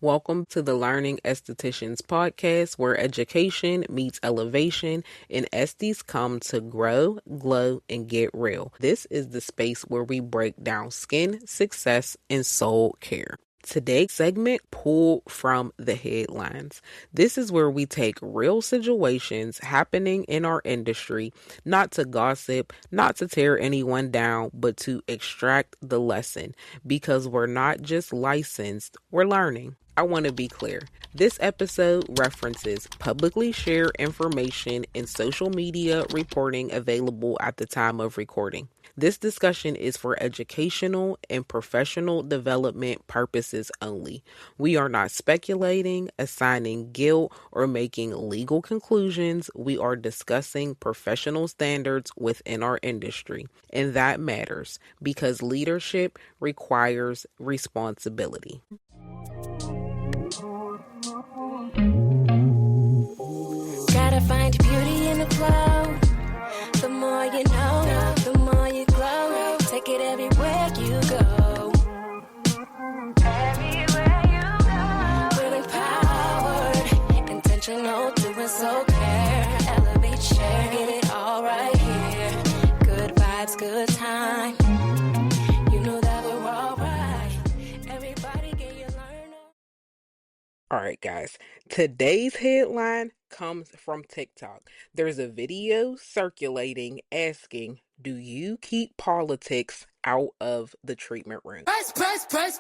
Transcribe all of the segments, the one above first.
Welcome to the Learning Estheticians podcast, where education meets elevation and esties come to grow, glow, and get real. This is the space where we break down skin, success, and soul care. Today's segment pulled from the headlines. This is where we take real situations happening in our industry, not to gossip, not to tear anyone down, but to extract the lesson, because we're not just licensed, we're learning. I want to be clear. This episode references publicly shared information and social media reporting available at the time of recording. This discussion is for educational and professional development purposes only. We are not speculating, assigning guilt, or making legal conclusions. We are discussing professional standards within our industry. And that matters because leadership requires responsibility. Gotta find beauty in the glow. The more you know, the more you glow. Take it everywhere you go. Everywhere you go. Feeling empowered, intentional, doing so care. Elevate, share, get it all right here. Good vibes, good time. You know that we're all right. Everybody get your learn. All right, guys. Today's headline comes from TikTok. There's a video circulating asking, do you keep politics out of the treatment room? Press.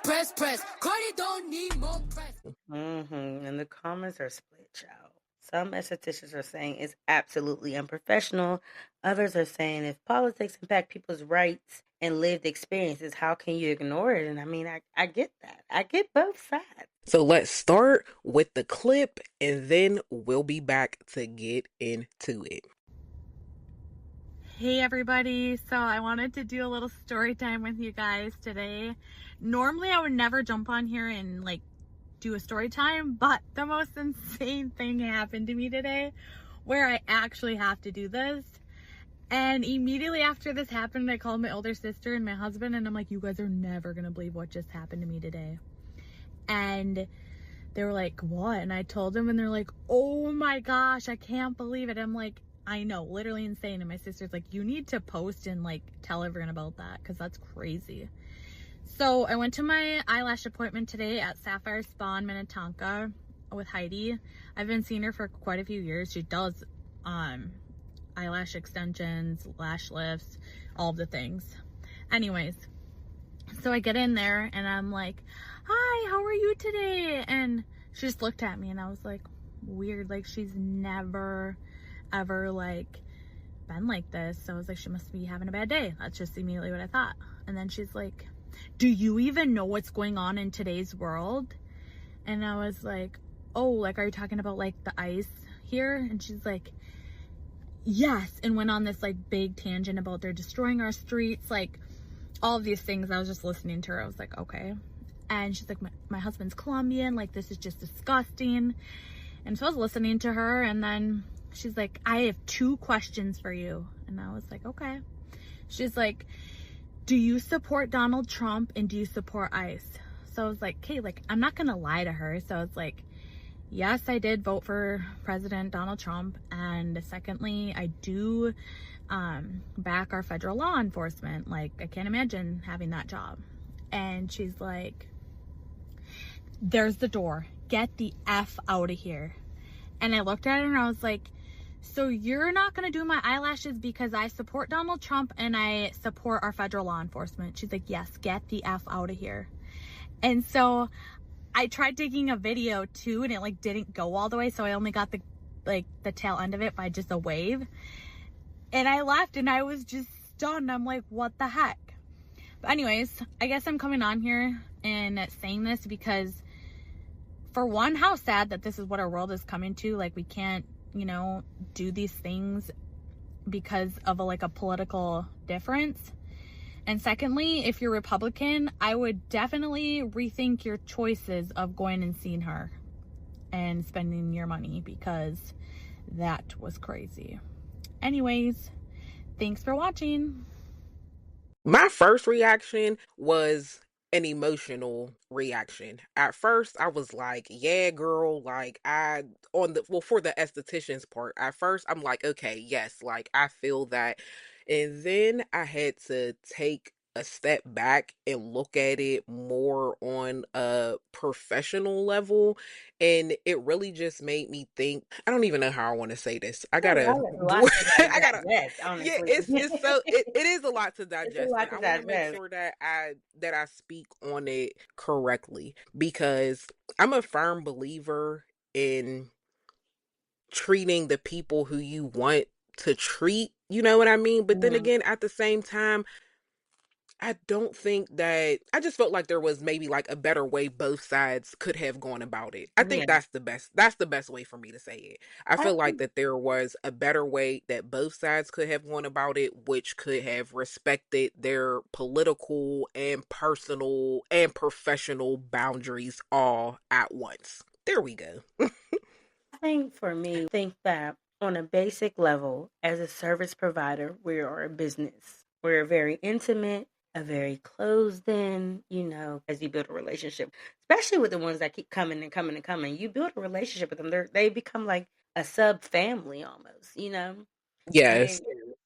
Cardi don't need more press. And the comments are split, child. Some estheticians are saying it's absolutely unprofessional. Others are saying if politics impact people's rights and lived experiences, how can you ignore it? And I mean, I get that. I get both sides. So let's start with the clip and then we'll be back to get into it. Hey everybody, so I wanted to do a little story time with you guys today. Normally I would never jump on here and do a story time, but the most insane thing happened to me today where I actually have to do this. And immediately after this happened, I called my older sister and my husband and I'm like, you guys are never gonna believe what just happened to me today. And they were like, what? And I told them and they're like, oh my gosh, I can't believe it. I'm like, I know, literally insane. And my sister's like, you need to post and tell everyone about that because that's crazy. So I went to my eyelash appointment today at Sapphire Spa in Minnetonka with Heidi. I've been seeing her for quite a few years. She does eyelash extensions, lash lifts, all of the things. Anyways, so I get in there and I'm like, hi, how are you today? And she just looked at me and I was like, weird, she's never ever been like this. So I was like, she must be having a bad day. That's just immediately what I thought. And then she's like, do you even know what's going on in today's world? And I was like, oh, are you talking about the ice here? And she's like, yes. And went on this big tangent about they're destroying our streets, all of these things. I was just listening to her. I was like, okay. And she's like, my husband's Colombian, this is just disgusting. And so I was listening to her and then she's like, I have 2 questions for you. And I was like, okay. She's like, do you support Donald Trump and do you support ICE? So I was like, okay, I'm not gonna lie to her. So I was like, yes, I did vote for President Donald Trump. And secondly, I do back our federal law enforcement. I can't imagine having that job. And she's like, there's the door. Get the F out of here. And I looked at her and I was like, so you're not going to do my eyelashes because I support Donald Trump and I support our federal law enforcement? She's like, yes, get the F out of here. And so I tried taking a video too and it didn't go all the way. So I only got the tail end of it by just a wave. And I left and I was just stunned. I'm like, what the heck? But anyways, I guess I'm coming on here and saying this because for one, how sad that this is what our world is coming to. We can't, do these things because of a political difference. And secondly, if you're Republican, I would definitely rethink your choices of going and seeing her and spending your money because that was crazy. Anyways, thanks for watching. My first reaction was an emotional reaction. At first, I was like, yeah, girl, like for the esthetician's part, at first, I'm like, okay, yes, like I feel that. And then I had to take a step back and look at it more on a professional level. And it really just made me think. I don't even know how I want to say this. I A gotta, lot to I gotta, digest, yeah, honestly. it is a lot to It's a digest, lot and to I want to make digest. sure that I speak on it correctly, because I'm a firm believer in treating the people who you want to treat, you know what I mean? But then Mhm. again, at the same time, I don't think that. I just felt like there was maybe like a better way both sides could have gone about it. I Yeah. think that's the best way for me to say it. I I feel like think that there was a better way that both sides could have gone about it, which could have respected their political and personal and professional boundaries all at once. There we go. for me, think that on a basic level, as a service provider, we are a business. We're very intimate, a very closed in, as you build a relationship, especially with the ones that keep coming and coming and coming. You build a relationship with them, they become like a sub family almost. Yes. And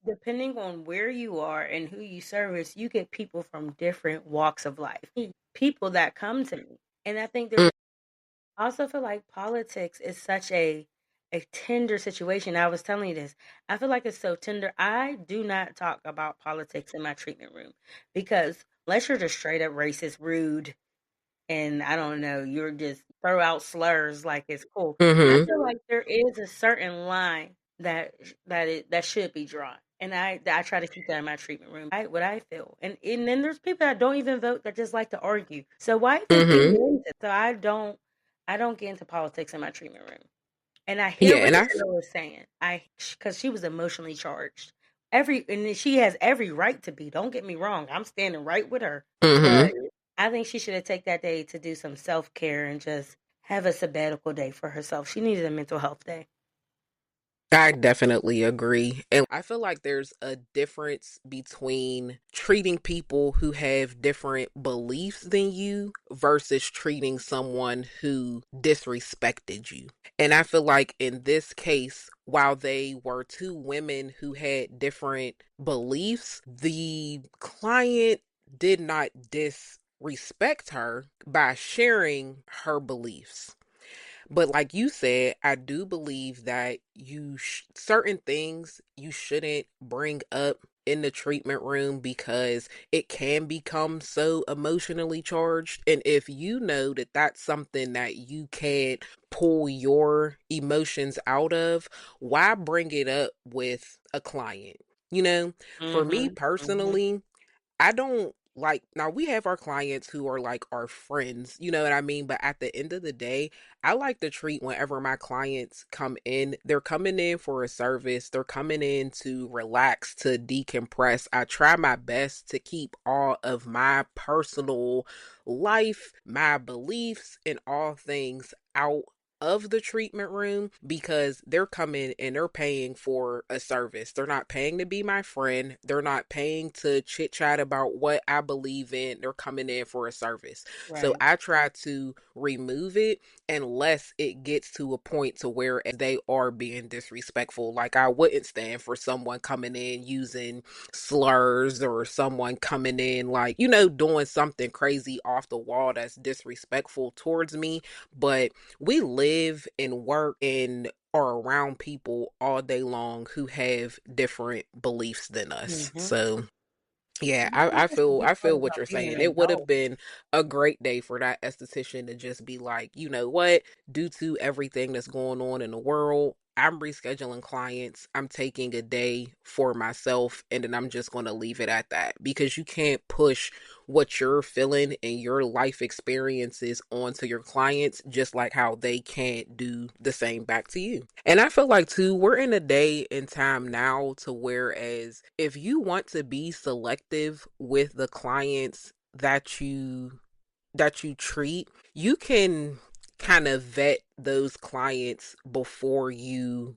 depending on where you are and who you service, you get people from different walks of life. People that come to me. And I think Mm, I also feel like politics is such a tender situation. I was telling you this. I feel like it's so tender. I do not talk about politics in my treatment room because unless you're just straight up racist, rude, and I don't know, you're just throw out slurs like it's cool. I mm-hmm. feel like there is a certain line that should be drawn. And I try to keep that in my treatment room. What I feel. And then there's people that don't even vote that just like to argue. So why even get Mm-hmm. into it? So I don't get into politics in my treatment room. And I hear Yeah, what and this girl is saying. Because she was emotionally charged. And she has every right to be. Don't get me wrong. I'm standing right with her. But mm-hmm. I think she should have taken that day to do some self care and just have a sabbatical day for herself. She needed a mental health day. I definitely agree. And I feel like there's a difference between treating people who have different beliefs than you versus treating someone who disrespected you. And I feel like in this case, while they were two women who had different beliefs, the client did not disrespect her by sharing her beliefs. But like you said, I do believe that certain things you shouldn't bring up in the treatment room because it can become so emotionally charged. And if you know that that's something that you can't pull your emotions out of, why bring it up with a client? You know, for me Mhm. Mhm. personally, I don't like, now we have our clients who are like our friends, you know what I mean? But at the end of the day, I like to treat whenever my clients come in, they're coming in for a service, they're coming in to relax, to decompress. I try my best to keep all of my personal life, my beliefs, and all things out of the treatment room because they're coming and they're paying for a service. They're not paying to be my friend. They're not paying to chit chat about what I believe in. They're coming in for a service. So Right. I try to remove it unless it gets to a point to where they are being disrespectful. Like I wouldn't stand for someone coming in using slurs or someone coming in like, doing something crazy off the wall that's disrespectful towards me. But we live and work and are around people all day long who have different beliefs than us. Mhm. So yeah, I I think it's a feel big I part feel what about you're being saying. an It would have adult. been a great day for that esthetician to just be like, you know what? Due to everything that's going on in the world, I'm rescheduling clients. I'm taking a day for myself, and then I'm just going to leave it at that because you can't push what you're feeling and your life experiences onto your clients, just like how they can't do the same back to you. And I feel like too, we're in a day and time now to whereas if you want to be selective with the clients that you treat, you can kind of vet those clients before you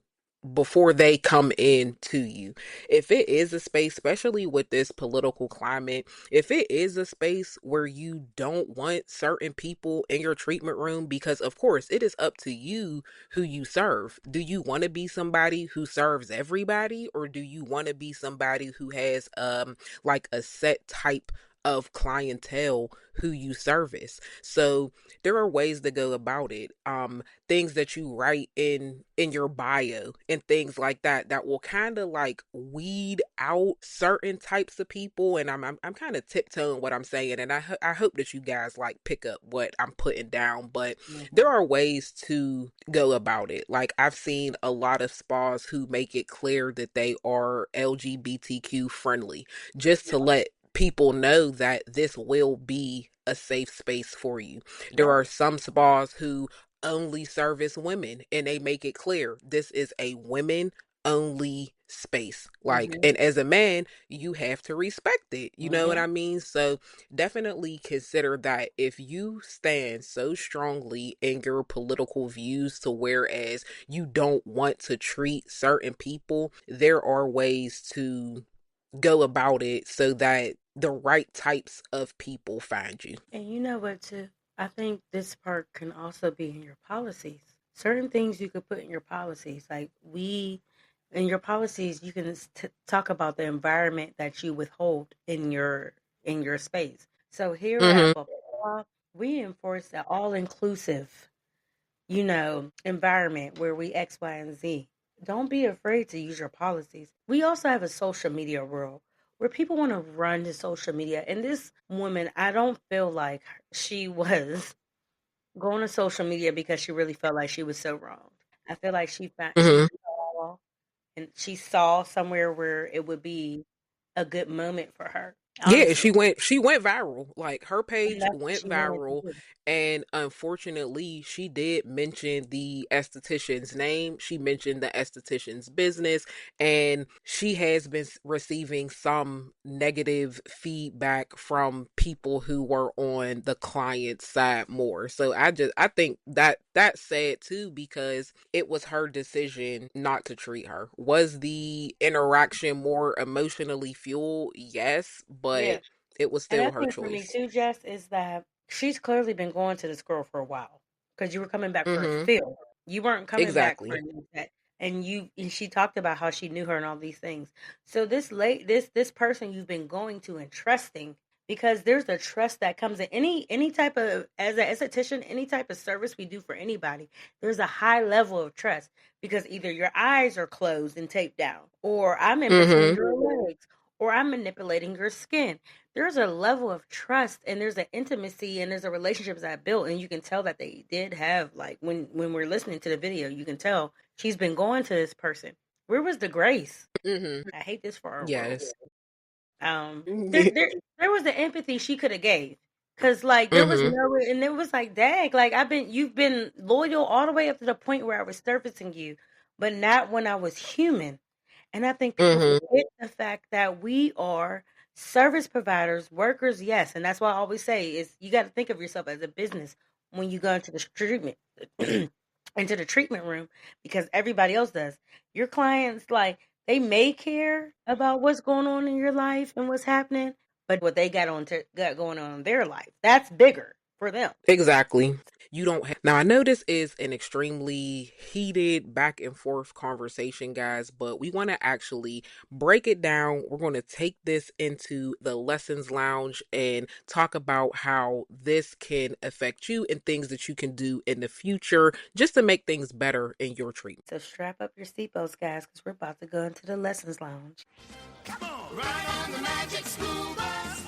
before they come in to you. If it is a space, especially with this political climate, if it is a space where you don't want certain people in your treatment room, because of course it is up to you who you serve. Do you want to be somebody who serves everybody, or do you want to be somebody who has like a set type of clientele who you service? So there are ways to go about it. Things that you write in your bio and things like that that will kind of like weed out certain types of people. And I'm kind of tiptoeing what I'm saying, and I hope that you guys like pick up what I'm putting down. But there are ways to go about it. Like, I've seen a lot of spas who make it clear that they are LGBTQ friendly, just to let people know that this will be a safe space for you. There are some spas who only service women, and they make it clear this is a women only space. Like, and as a man, you have to respect it. You know what I mean? So definitely consider that if you stand so strongly in your political views to whereas you don't want to treat certain people, there are ways to go about it so that the right types of people find you. And you know what, too? I think this part can also be in your policies. Certain things you could put in your policies. Like, in your policies, you can talk about the environment that you withhold in your space. So here Mm-hmm. at Blah, we enforce an all-inclusive, environment where we X, Y, and Z. Don't be afraid to use your policies. We also have a social media world where people want to run to social media. And this woman, I don't feel like she was going to social media because she really felt like she was so wrong. I feel like Mm-hmm. she saw somewhere where it would be a good moment for her. Yeah, Honestly, she went viral. Like, her and page that's what went she wanted to viral, do. and unfortunately she did mention the esthetician's name. She mentioned the esthetician's business, and she has been receiving some negative feedback from people who were on the client's side more. So I think that that's sad too, because it was her decision not to treat her. Was the interaction more emotionally fueled? Yes, Yeah. but it was And I still her think for me choice. too, Jess, is that she's clearly been going to this girl for a while because you were coming back for a Mm-hmm. fill. You weren't coming back for Exactly. that. And she talked about how she knew her and all these things. So this person you've been going to and trusting, because there's a trust that comes in any type of, as an esthetician, any type of service we do for anybody, there's a high level of trust because either your eyes are closed and taped down, or I'm in between Mm-hmm. your legs, or I'm manipulating your skin. There's a level of trust and there's an intimacy and there's a relationship that built, and you can tell that they did have, like, when we're listening to the video, you can tell she's been going to this person. Where was the grace? Mm-hmm. I hate this for our world. Yes. There, Mm-hmm. there was the empathy she could have gave, because like there was no, and it was like, dang, like you've been loyal all the way up to the point where I was surfacing you, but not when I was human. And I think people Mm-hmm. forget the fact that we are service providers, workers, yes. And that's why I always say is you got to think of yourself as a business when you go into the treatment into the treatment room, because everybody else does. Your clients, like, they may care about what's going on in your life and what's happening, but what they got going on in their life, that's bigger for them. Exactly. You don't have. Now, I know this is an extremely heated back and forth conversation, guys, but we want to actually break it down. We're going to take this into the lessons lounge and talk about how this can affect you and things that you can do in the future just to make things better in your treatment. So strap up your seatbelts, guys, because we're about to go into the lessons lounge. Come on, ride on the magic school bus.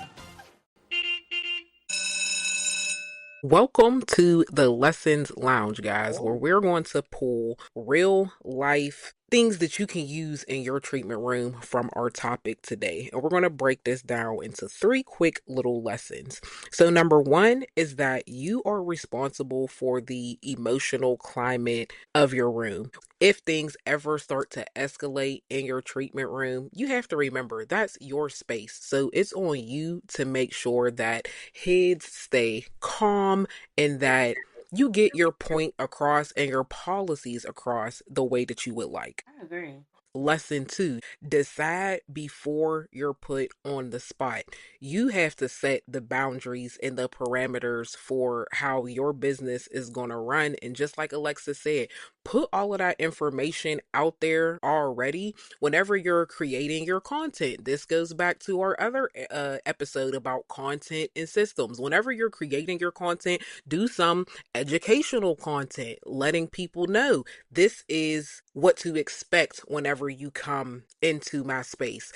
Welcome to the Lessons Lounge, guys, where we're going to pull real life things that you can use in your treatment room from our topic today. And we're going to break this down into 3 quick little lessons. So, number 1 is that you are responsible for the emotional climate of your room. If things ever start to escalate in your treatment room, you have to remember that's your space. So it's on you to make sure that heads stay calm and that you get your point across and your policies across the way that you would like. I agree. Lesson two, decide before you're put on the spot. You have to set the boundaries and the parameters for how your business is going to run. And just like Alexa said, put all of that information out there already whenever you're creating your content. This goes back to our other episode about content and systems. Whenever you're creating your content, do some educational content, letting people know this is what to expect whenever you come into my space.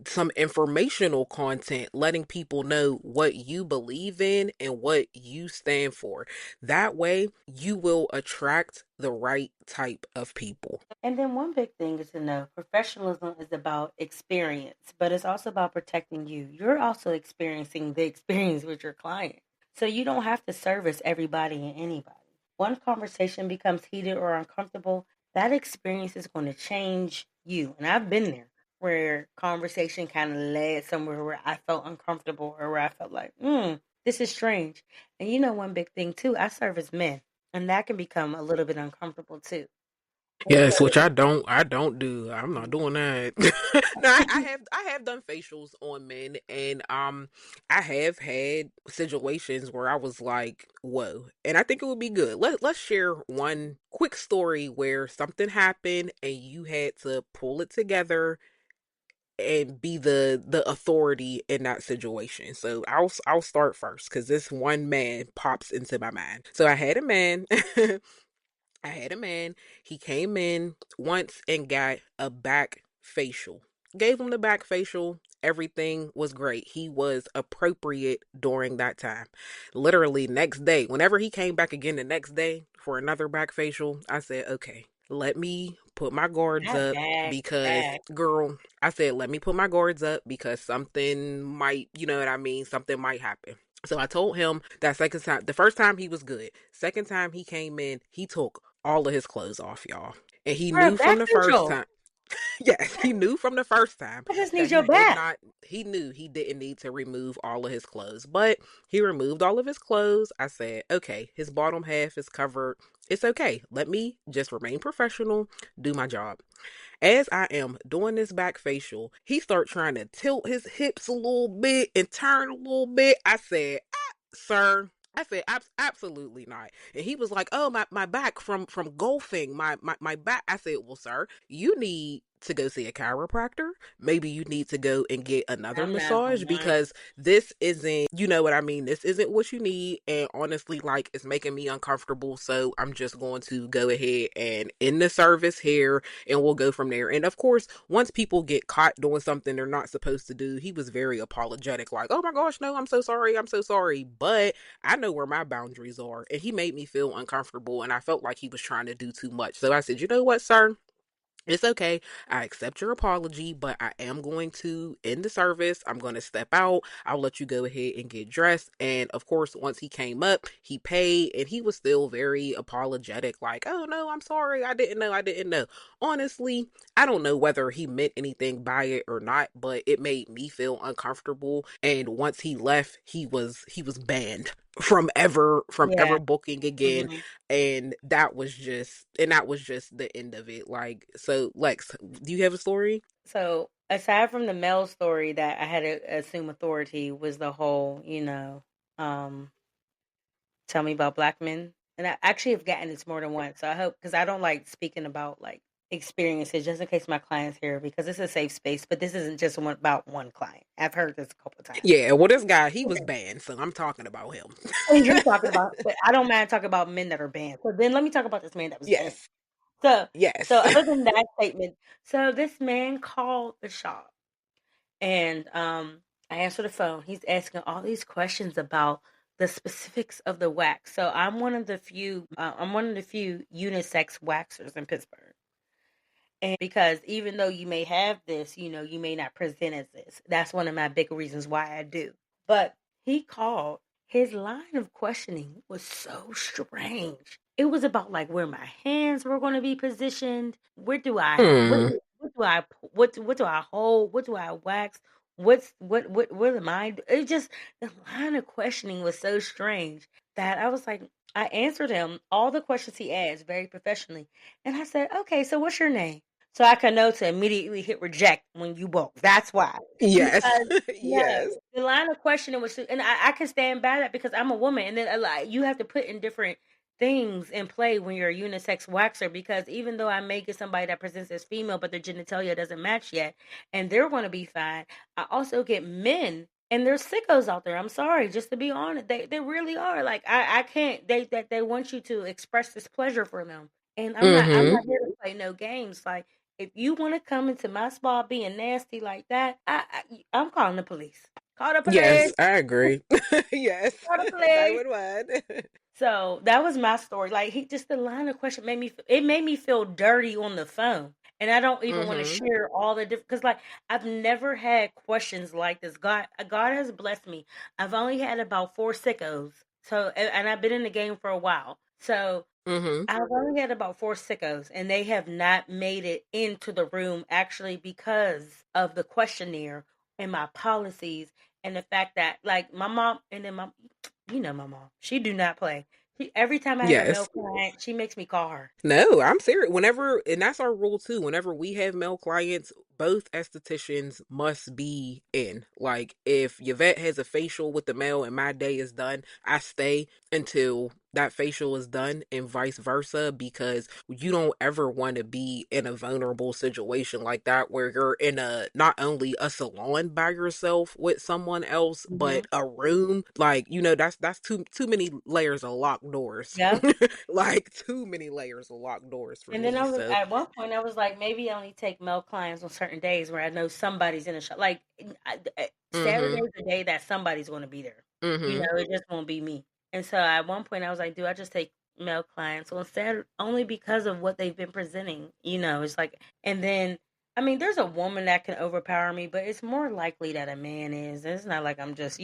Some informational content, letting people know what you believe in and what you stand for. That way, you will attract the right type of people. And then one big thing is to know professionalism is about experience, but it's also about protecting you. You're also experiencing the experience with your client. So you don't have to service everybody and anybody. One conversation becomes heated or uncomfortable, that experience is going to change you. And I've been there where conversation kind of led somewhere where I felt uncomfortable or where I felt like, this is strange. And you know, one big thing too, I service men, and that can become a little bit uncomfortable too. Yes, which I don't do. I'm not doing that. No, I have done facials on men, and I have had situations where I was like, whoa. And I think it would be good. Let's share one quick story where something happened and you had to pull it together and be the authority in that situation. So I'll start first because this one man pops into my mind. So I had a man. I had a man. He came in once and got a back facial. Gave him the back facial. Everything was great. He was appropriate during that time. Literally, next day, whenever he came back again the next day for another back facial, I said, okay, let me put my guards Not up back, because, back. girl, I said, let me put my guards up because something might, you know what I mean? Something might happen. So I told him that second time, the first time he was good. Second time he came in, he took all of his clothes off, y'all. And he For a knew from back the first facial, time, yes, he knew from the first time I just need that your he did back. not, he knew he didn't need to remove all of his clothes, but he removed all of his clothes. I said, okay, his bottom half is covered. It's okay. Let me just remain professional, do my job. As I am doing this back facial, he start trying to tilt his hips a little bit and turn a little bit. I said, sir. I said, absolutely not. And he was like, oh, my back from golfing, my back. I said, well, sir, you need to go see a chiropractor. Maybe you need to go and get another I'm not massage gonna lie. because this isn't, you know what I mean? This isn't what you need. And honestly, like, it's making me uncomfortable. So I'm just going to go ahead and end the service here and we'll go from there. And of course, once people get caught doing something they're not supposed to do, he was very apologetic, like, oh my gosh, no, I'm so sorry. I'm so sorry. But I know where my boundaries are. And he made me feel uncomfortable and I felt like he was trying to do too much. So I said, you know what, sir? It's okay. I accept your apology, but I am going to end the service. I'm going to step out. I'll let you go ahead and get dressed. And of course, once he came up, he paid and he was still very apologetic, like, oh no, I'm sorry. I didn't know. I didn't know. Honestly, I don't know whether he meant anything by it or not, but it made me feel uncomfortable. And once he left, he was banned from ever Yeah. booking again, Mhm. and that was just the end of it. Like, so Lex, do you have a story? So aside from the male story that I had to assume authority was the whole, um, tell me about black men. And I actually have gotten this more than once. So I hope, because I don't like speaking about like experiences just in case my clients hear because it's a safe space, but this isn't just about one client. I've heard this a couple of times. Yeah, well, this guy, he was banned, so I'm talking about him. And you're talking about, but I don't mind talking about men that are banned. So then let me talk about this man that was banned. Yes, So, so yes. other than that statement, so this man called the shop and I answered the phone. He's asking all these questions about the specifics of the wax. So I'm one of the few unisex waxers in Pittsburgh. And because even though you may have this, you may not present as this. That's one of my big reasons why I do. But he called. His line of questioning was so strange. It was about like where my hands were going to be positioned. Where do I what Hmm. do I what do I hold? What do I wax? what am I? It just, the line of questioning was so strange that I was like, I answered him all the questions he asked very professionally, and I said, okay, so what's your name? So I can know to immediately hit reject when you woke. That's why. Yes. Because no, Yes. the line of questioning was, and I can stand by that because I'm a woman, and then you have to put in different things in play when you're a unisex waxer, because even though I may get somebody that presents as female, but their genitalia doesn't match yet, and they're going to be fine, I also get men. And there's sickos out there. I'm sorry, just to be honest, they really are. Like I can't. They want you to express this pleasure for them, and I'm Mm-hmm. not here to play no games. Like if you want to come into my spa being nasty like that, I'm calling the police. Call the police. Yes, I agree. Yes. Call the police. 911. So that was my story. Like he just, the line of question made me, it made me feel dirty on the phone. And I don't even want to Mm-hmm. share all the different, because like I've never had questions like this. God has blessed me. I've only had about 4 sickos. So and I've been in the game for a while. So Mm-hmm. I've only had about 4 sickos, and they have not made it into the room actually because of the questionnaire and my policies, and the fact that like my mom, and then my mom, she do not play. Every time I have a male Yes. client, she makes me call her. No, I'm serious. Whenever, and that's our rule too. Whenever we have male clients, both estheticians must be in. Like, if Yvette has a facial with the male and my day is done, I stay until that facial is done, and vice versa, because you don't ever want to be in a vulnerable situation like that where you're in a, not only a salon by yourself with someone else, Hmm. but a room. Like, that's too many layers of locked doors. Yeah. Like too many layers of locked doors for And then me. I was, So, at one point, I was like, maybe I only take male clients on certain days where I know somebody's in a shop. Like mhm, Saturday's the day that somebody's going to be there. mhm, It just won't be me. And so at one point, I was like, do I just take male clients on Saturday only because of what they've been presenting? It's like, and then I mean, there's a woman that can overpower me, but it's more likely that a man is. It's not like I'm just,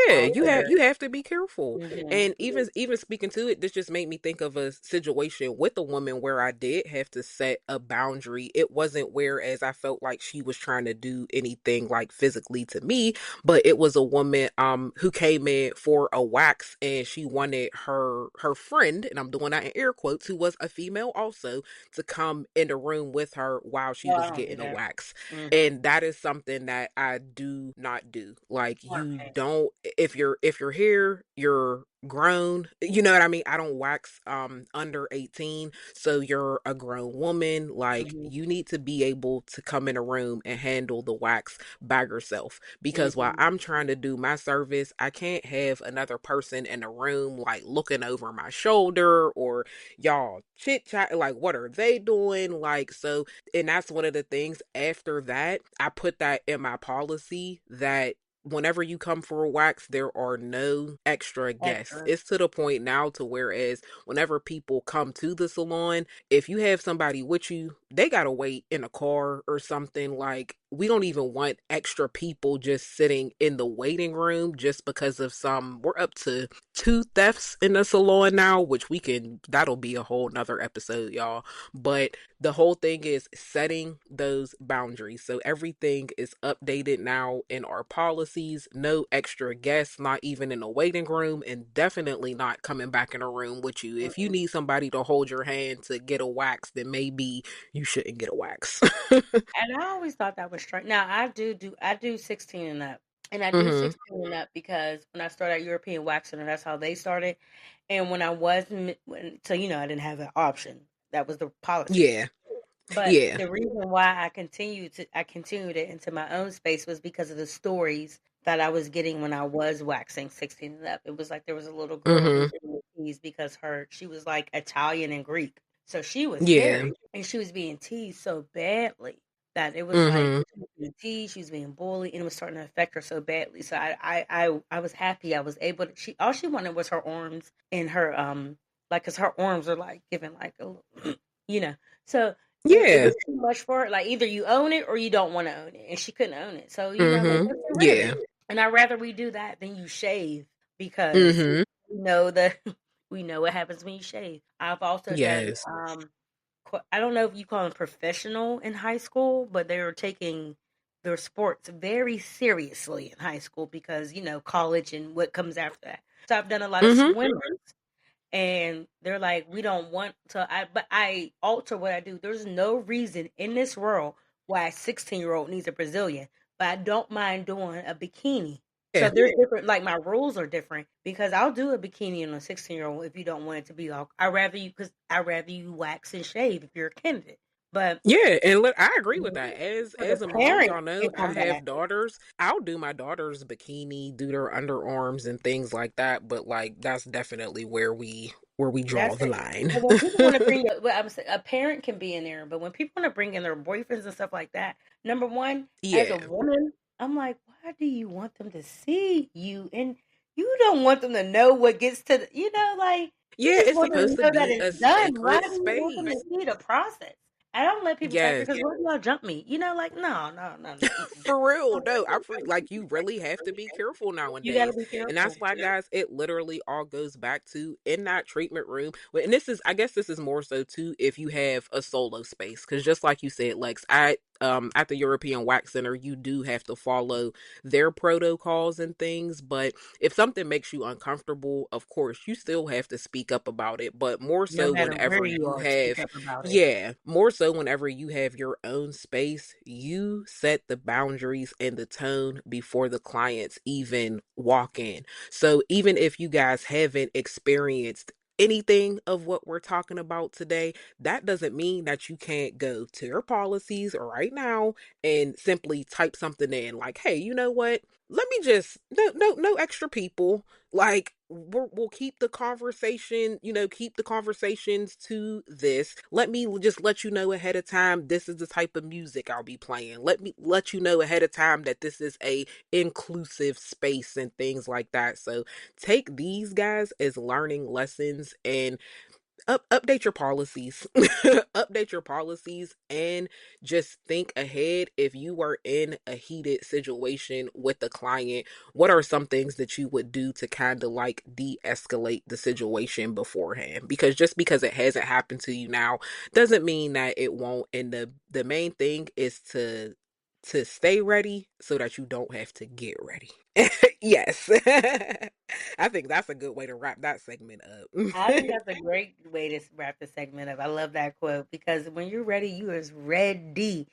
yeah, all you have over. you have to be careful. Hmm. And even speaking to it, this just made me think of a situation with a woman where I did have to set a boundary. It wasn't whereas I felt like she was trying to do anything like physically to me, but it was a woman who came in for a wax, and she wanted her friend, and I'm doing that in air quotes, who was a female also, to come in the room with her while she No, I was don't do getting a that. wax. Hmm. And that is something that I do not do. Like, Smart you man. don't, if you're here, you're grown. You know what I mean? I don't wax under 18, so you're a grown woman. Like, Hmm. you need to be able to come in a room and handle the wax by yourself, because while Hmm. I'm trying to do my service, I can't have another person in the room like looking over my shoulder, or y'all chit chat like, what are they doing? Like, so, and that's one of the things. After that, I put that in my policy that whenever you come for a wax, there are no extra guests. Extra. It's to the point now to whereas whenever people come to the salon, if you have somebody with you, they gotta wait in a car or something. Like, we don't even want extra people just sitting in the waiting room just because of some. We're up to 2 thefts in the salon now, which that'll be a whole nother episode, y'all. But the whole thing is setting those boundaries. So everything is updated now in our policies. No extra guests, not even in the waiting room, and definitely not coming back in a room with you. If you Mm-mm. need somebody to hold your hand to get a wax, then maybe you shouldn't get a wax. And I always thought that was strange. Now I do 16 and up. And I do Mhm. 16 and up because when I started at European Wax Center, that's how they started. And when I was so I didn't have an option. That was the policy. Yeah. But Yeah. the reason why I continued it into my own space was because of the stories that I was getting when I was waxing 16 and up. It was like there was a little girl who was Mhm. being teased because she was like Italian and Greek. So she was Yeah. scary and she was being teased so badly that it was like Mhm. she was being teased, she was being bullied, and it was starting to affect her so badly. So I was happy I was able to, all she wanted was her arms and her like, cuz her arms are like giving like a little, you know. So it Yeah. was too much for her. Like either you own it or you don't want to own it, and she couldn't own it. So like, Mhm. let's get rid of it. Yeah. And I'd rather we do that than you shave because Mhm. we know that we know what happens when you shave. I've also done Yes. I don't know if you call them professional in high school, but they were taking their sports very seriously in high school because, college and what comes after that. So I've done a lot of swimmers, and they're like, we don't want to, but I alter what I do. There's no reason in this world why a 16-year-old needs a Brazilian, but I don't mind doing a bikini. So there's different, like my rules are different because I'll do a bikini on a 16-year-old if you don't want it to be all. Because I rather you wax and shave if you're a candidate. But yeah, and look, I agree with that. As the a mom, parent y'all know can I come back. have daughters. I'll do my daughter's bikini, do their underarms and things like that. But like, that's definitely where we draw That's the it. line. But when people want to bring, well, I'm saying a parent can be in there, but when people want to bring in their boyfriends and stuff like that, number one, as a Yeah, woman, I'm like, why do you want them to see you? And you don't want them to know what gets to, like, you yeah, just it's want them to supposed to know that be it's a done. Why sacred do you want them to space. see the process? I don't let people touch me Yes. because what if y'all jump me? Like, no, no, no, no. For real, no, like you really have to be careful You got to nowadays, be and that's careful. why, guys, it literally all goes back to in that treatment room. And I guess this is more so too if you have a solo space, because just like you said, Lex, at the European Wax Center, you do have to follow their protocols and things. But if something makes you uncomfortable, of course, you still have to speak up about it. But more No so matter where whenever you you are, speak have up about it. yeah, more so whenever you have your own space, you set the boundaries and the tone before the clients even walk in. So even if you guys haven't experienced anything of what we're talking about today, that doesn't mean that you can't go to your policies right now and simply type something in like, hey, you know what? Let me just no extra people. Like we'll keep the conversation, keep the conversations to this. Let me just let you know ahead of time this is the type of music I'll be playing. Let me let you know ahead of time that this is a inclusive space and things like that. So take these guys as learning lessons and update your policies. Update your policies and just think ahead. If you were in a heated situation with a client, what are some things that you would do to kind of like de-escalate the situation beforehand? Because just because it hasn't happened to you now doesn't mean that it won't. And the main thing is to stay ready so that you don't have to get ready. Yes. I think that's a good way to wrap that segment I up. think that's a great way to wrap the segment up. I love that quote because when you're ready, you is ready.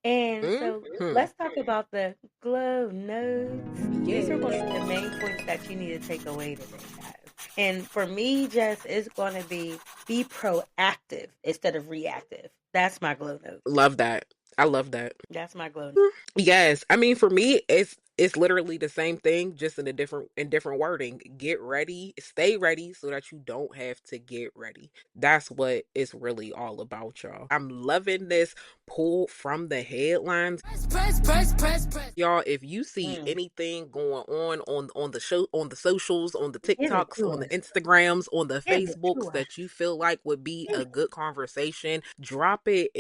And so Hmm. let's talk about the glow notes. These are going to be the main points that you need to take away today, guys. And for me, Jess, it's going to be proactive instead of reactive. That's my glow note. Love that. I love that. That's my glow note. Yes, I mean for me it's literally the same thing, just in different wording. Get ready, stay ready so that you don't have to get ready. That's what it's really all about, y'all. I'm loving this pull from the headlines. Press. Y'all, if you see Mm. anything going on the show, on the socials, on the Give it TikToks, to on the us. Instagrams, on the Give it Facebooks to us. that you feel like would be a good conversation, drop it,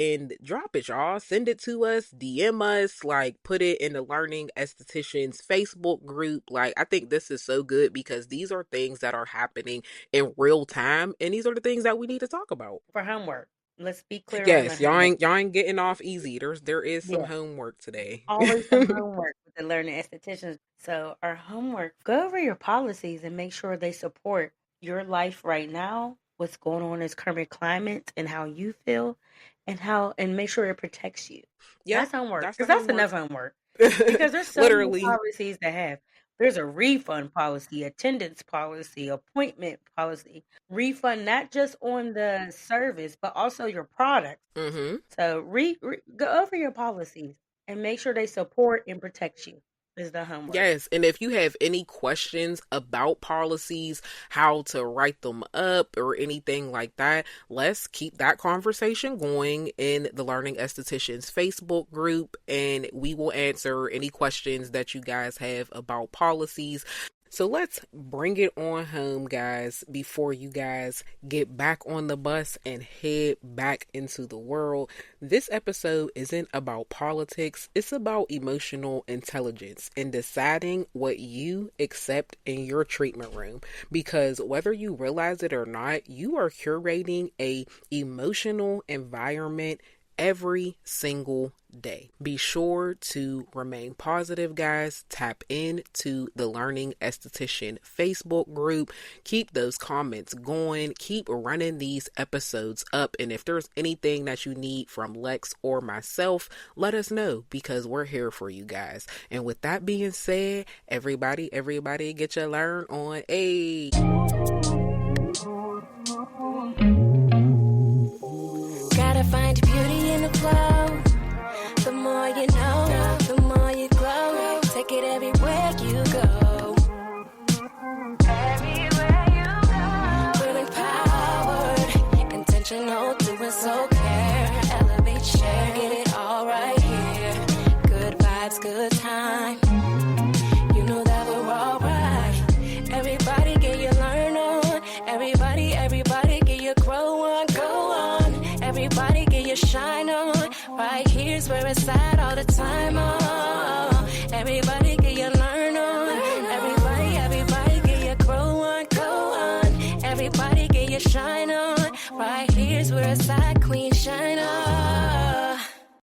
y'all. Send it to us, DM us, like put it in the Learning Estheticians Facebook group. Like I think this is so good because these are things that are happening in real time, and these are the things that we need to talk about. For homework. Let's be clear on the Yes, y'all homework. ain't getting off easy. There is some Yeah. homework today. Always some homework with the learning estheticians. So our homework, go over your policies and make sure they support your life right now, what's going on in this current climate and how you feel and make sure it protects you. Yep, That's homework. that's the Because that's homework. enough homework. Because there's so many Literally. policies to have. There's a refund policy, attendance policy, appointment policy, refund not just on the service, but also your product. Mm-hmm. So go over your policies and make sure they support and protect you is the homework. Yes, and if you have any questions about policies, how to write them up, or anything like that, let's keep that conversation going in the Learning Estheticians Facebook group, and we will answer any questions that you guys have about policies. So let's bring it on home, guys, before you guys get back on the bus and head back into the world. This episode isn't about politics, it's about emotional intelligence and deciding what you accept in your treatment room. Because whether you realize it or not, you are curating a emotional environment every single day. Be sure to remain positive, guys. Tap into the Learning Esthetician Facebook group. Keep those comments going. Keep running these episodes up. And if there's anything that you need from Lex or myself, let us know, because we're here for you guys. And with that being said, everybody get your learn on. Hey. Gotta find beauty in the flow. The more you know, the more you glow. Take it everywhere you go. Everywhere you go. Feeling powered, intentional, doing so care. Elevate, share, get it all right here. Good vibes, good time. You know that we're all right. Everybody get your learn on. Everybody get your grow on, go on. Everybody get your shine on. Right here's where it's at all the time. Oh, everybody get your learn on. Everybody get your grow on, go on. Everybody get your shine on. Right here's where it's at, queen shine on.